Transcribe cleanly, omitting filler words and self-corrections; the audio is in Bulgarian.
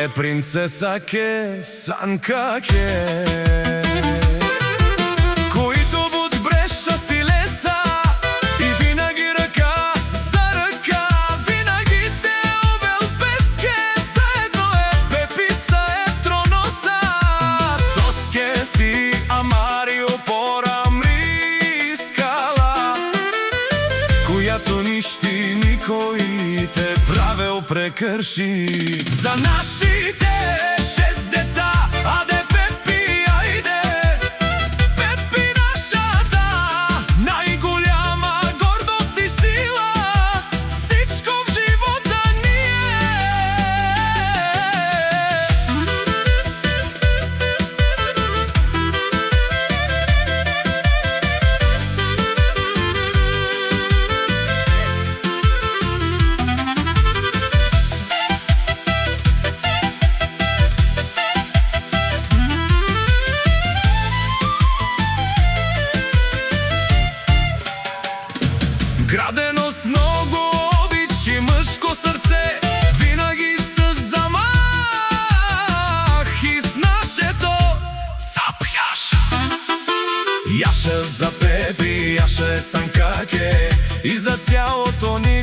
е принцеса ке, Санка ке, којто буд бреша си леса и винаги ръка за ръка, винаги те обел песке, заедно е Пепи са Ектроноса, соске си Амарио пора мрискала, којато ништи никој те правел прекрши. За нашите 6 деца, аде Пепи, ајде, Пепи нашата најголяма гордост и сила, сичко в живота ни градено с много обич и мъжко сърце, винаги с замах и с нашето цап Яша. Яша за Пепи, Яша е Санка ке и за цялото ни